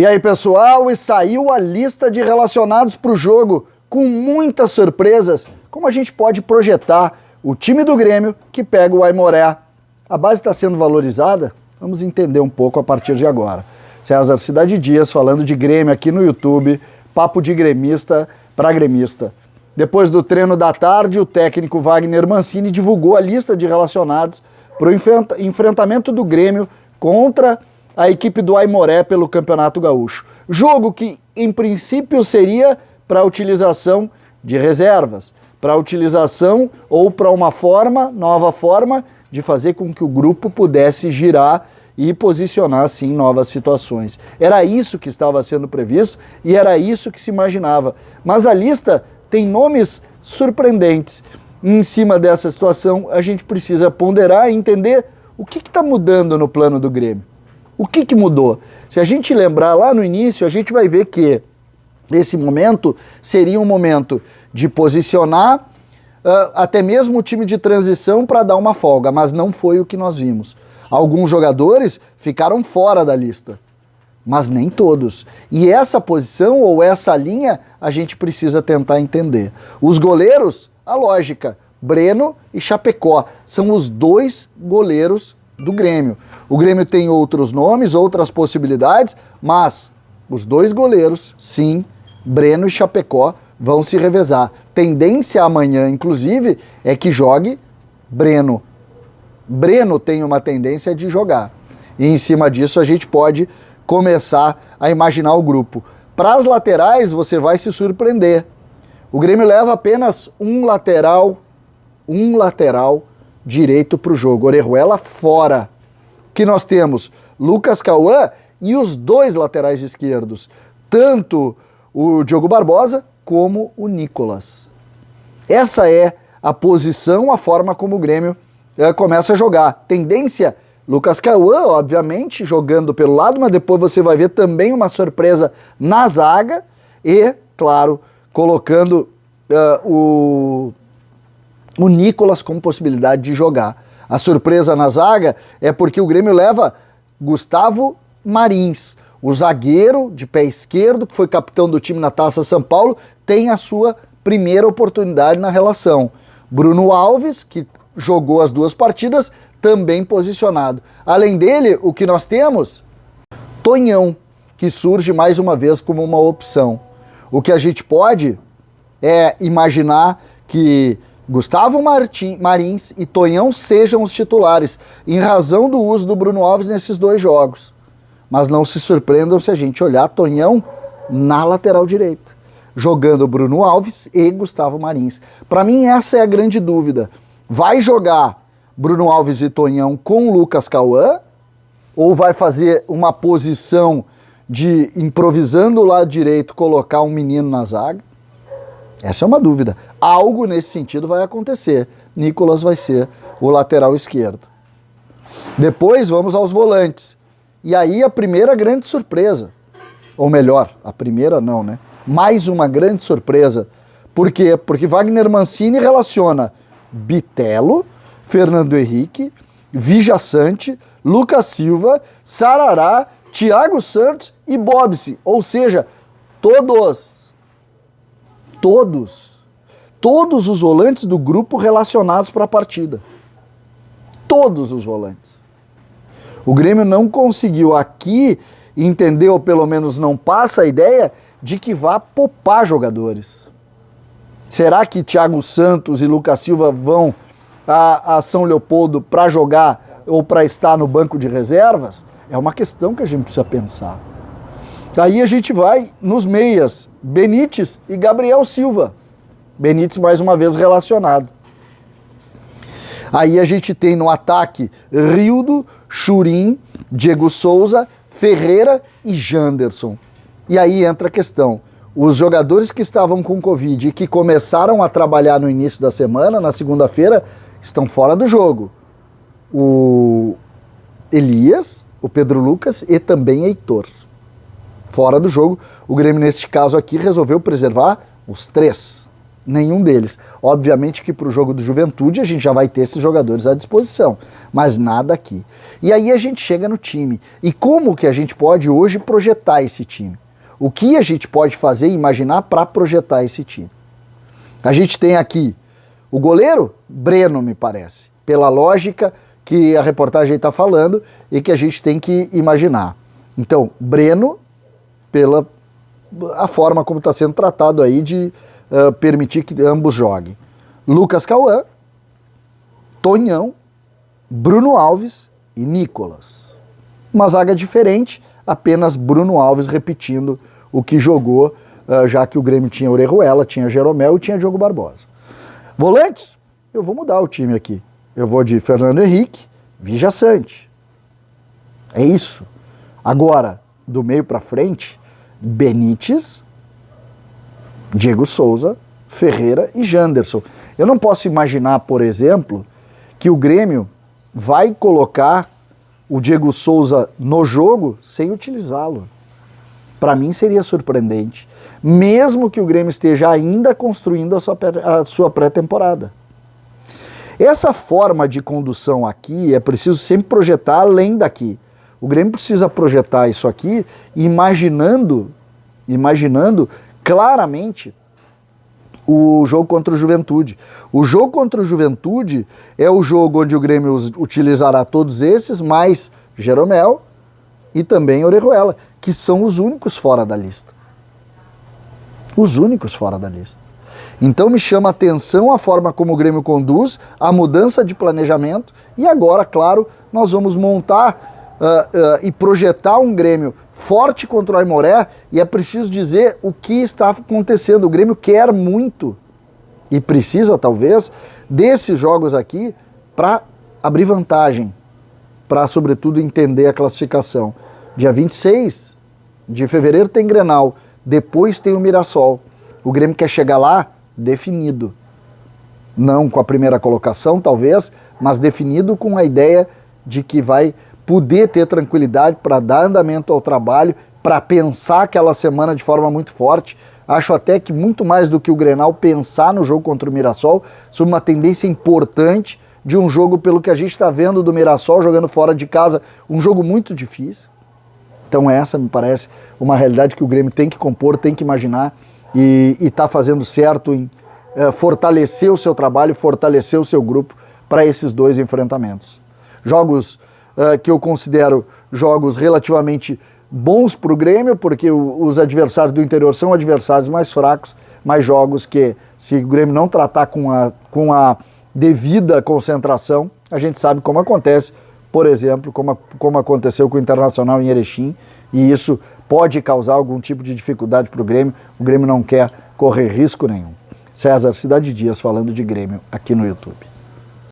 E aí, pessoal, e saiu a lista de relacionados para o jogo, com muitas surpresas, como a gente pode projetar o time do Grêmio que pega o Aimoré. A base está sendo valorizada? Vamos entender um pouco a partir de agora. César Cidade Dias falando de Grêmio aqui no YouTube, papo de gremista para gremista. Depois do treino da tarde, o técnico Wagner Mancini divulgou a lista de relacionados para o enfrentamento do Grêmio contra a equipe do Aimoré pelo Campeonato Gaúcho. Jogo que, em princípio, seria para utilização de reservas, para utilização ou para uma nova forma de fazer com que o grupo pudesse girar e posicionar-se em novas situações. Era isso que estava sendo previsto e era isso que se imaginava. Mas a lista tem nomes surpreendentes. Em cima dessa situação, a gente precisa ponderar e entender o que está mudando no plano do Grêmio. O que mudou? Se a gente lembrar lá no início, a gente vai ver que esse momento seria um momento de posicionar até mesmo o time de transição para dar uma folga, mas não foi o que nós vimos. Alguns jogadores ficaram fora da lista, mas nem todos. E essa posição ou essa linha a gente precisa tentar entender. Os goleiros, a lógica, Breno e Chapecó, são os dois goleiros do Grêmio. O Grêmio tem outros nomes, outras possibilidades, mas os dois goleiros, sim, Breno e Chapecó, vão se revezar. Tendência amanhã, inclusive, é que jogue Breno. Breno tem uma tendência de jogar. E em cima disso a gente pode começar a imaginar o grupo. Para as laterais você vai se surpreender. O Grêmio leva apenas um lateral direito para o jogo. Orejuela fora. Que nós temos Lucas Cauã e os dois laterais esquerdos, tanto o Diogo Barbosa como o Nicolas. Essa é a posição, a forma como o Grêmio começa a jogar. Tendência, Lucas Cauã, obviamente, jogando pelo lado, mas depois você vai ver também uma surpresa na zaga e, claro, colocando o Nicolas com possibilidade de jogar. A surpresa na zaga é porque o Grêmio leva Gustavo Marins, o zagueiro de pé esquerdo, que foi capitão do time na Taça São Paulo, tem a sua primeira oportunidade na relação. Bruno Alves, que jogou as duas partidas, também posicionado. Além dele, o que nós temos? Tonhão, que surge mais uma vez como uma opção. O que a gente pode é imaginar que Gustavo Marins e Tonhão sejam os titulares, em razão do uso do Bruno Alves nesses dois jogos. Mas não se surpreendam se a gente olhar Tonhão na lateral direita, jogando Bruno Alves e Gustavo Marins. Para mim essa é a grande dúvida. Vai jogar Bruno Alves e Tonhão com Lucas Cauã? Ou vai fazer uma posição de, improvisando o lado direito, colocar um menino na zaga? Essa é uma dúvida. Algo nesse sentido vai acontecer. Nicolas vai ser o lateral esquerdo. Depois vamos aos volantes. E aí a primeira grande surpresa. Ou melhor, a primeira não, né? Mais uma grande surpresa. Por quê? Porque Wagner Mancini relaciona Bitelo, Fernando Henrique, Vijaçante, Lucas Silva, Sarará, Thiago Santos e Bobsi. Ou seja, todos os volantes do grupo relacionados para a partida. Todos os volantes. O Grêmio não conseguiu aqui entender, ou pelo menos não passa a ideia, de que vá poupar jogadores. Será que Thiago Santos e Lucas Silva vão a São Leopoldo para jogar ou para estar no banco de reservas? É uma questão que a gente precisa pensar. Aí a gente vai nos meias, Benítez e Gabriel Silva. Benítez mais uma vez relacionado. Aí a gente tem no ataque Rildo, Churin, Diego Souza, Ferreira e Janderson. E aí entra a questão. Os jogadores que estavam com Covid e que começaram a trabalhar no início da semana, na segunda-feira, estão fora do jogo. O Elias, o Pedro Lucas e também Heitor. Fora do jogo. O Grêmio, neste caso aqui, resolveu preservar os três. Nenhum deles. Obviamente que para o jogo do Juventude a gente já vai ter esses jogadores à disposição, mas nada aqui. E aí a gente chega no time. E como que a gente pode hoje projetar esse time? O que a gente pode fazer e imaginar para projetar esse time? A gente tem aqui o goleiro, Breno, me parece, pela lógica que a reportagem está falando e que a gente tem que imaginar. Então, Breno, pela a forma como está sendo tratado aí de permitir que ambos joguem. Lucas Cauã, Tonhão, Bruno Alves e Nicolas. Uma zaga diferente, apenas Bruno Alves repetindo o que jogou, já que o Grêmio tinha Orejuela, tinha Jeromel e tinha Diogo Barbosa. Volantes, eu vou mudar o time aqui. Eu vou de Fernando Henrique, Vijaçante. É isso. Agora, do meio para frente, Benítez, Diego Souza, Ferreira e Janderson. Eu não posso imaginar, por exemplo, que o Grêmio vai colocar o Diego Souza no jogo sem utilizá-lo. Para mim seria surpreendente, mesmo que o Grêmio esteja ainda construindo a sua pré-temporada. Essa forma de condução aqui é preciso sempre projetar além daqui. O Grêmio precisa projetar isso aqui imaginando claramente o jogo contra o Juventude. O jogo contra o Juventude é o jogo onde o Grêmio utilizará todos esses, mais Jeromel e também Orejuela, que são os únicos fora da lista. Os únicos fora da lista. Então me chama a atenção a forma como o Grêmio conduz, a mudança de planejamento, e agora, claro, nós vamos montar e projetar um Grêmio forte contra o Aimoré, e é preciso dizer o que está acontecendo. O Grêmio quer muito, e precisa talvez, desses jogos aqui para abrir vantagem, para sobretudo entender a classificação. Dia 26 de fevereiro tem Grenal, depois tem o Mirassol. O Grêmio quer chegar lá definido. Não com a primeira colocação, talvez, mas definido com a ideia de que vai poder ter tranquilidade para dar andamento ao trabalho, para pensar aquela semana de forma muito forte. Acho até que muito mais do que o Grenal, pensar no jogo contra o Mirassol, sobre uma tendência importante de um jogo, pelo que a gente está vendo do Mirassol, jogando fora de casa, um jogo muito difícil. Então essa me parece uma realidade que o Grêmio tem que compor, tem que imaginar, e está fazendo certo em fortalecer o seu trabalho, fortalecer o seu grupo para esses dois enfrentamentos. Jogos que eu considero jogos relativamente bons para o Grêmio, porque os adversários do interior são adversários mais fracos, mas jogos que, se o Grêmio não tratar com a devida concentração, a gente sabe como acontece, por exemplo, como aconteceu com o Internacional em Erechim, e isso pode causar algum tipo de dificuldade para o Grêmio. O Grêmio não quer correr risco nenhum. César Cidade Dias falando de Grêmio aqui no YouTube.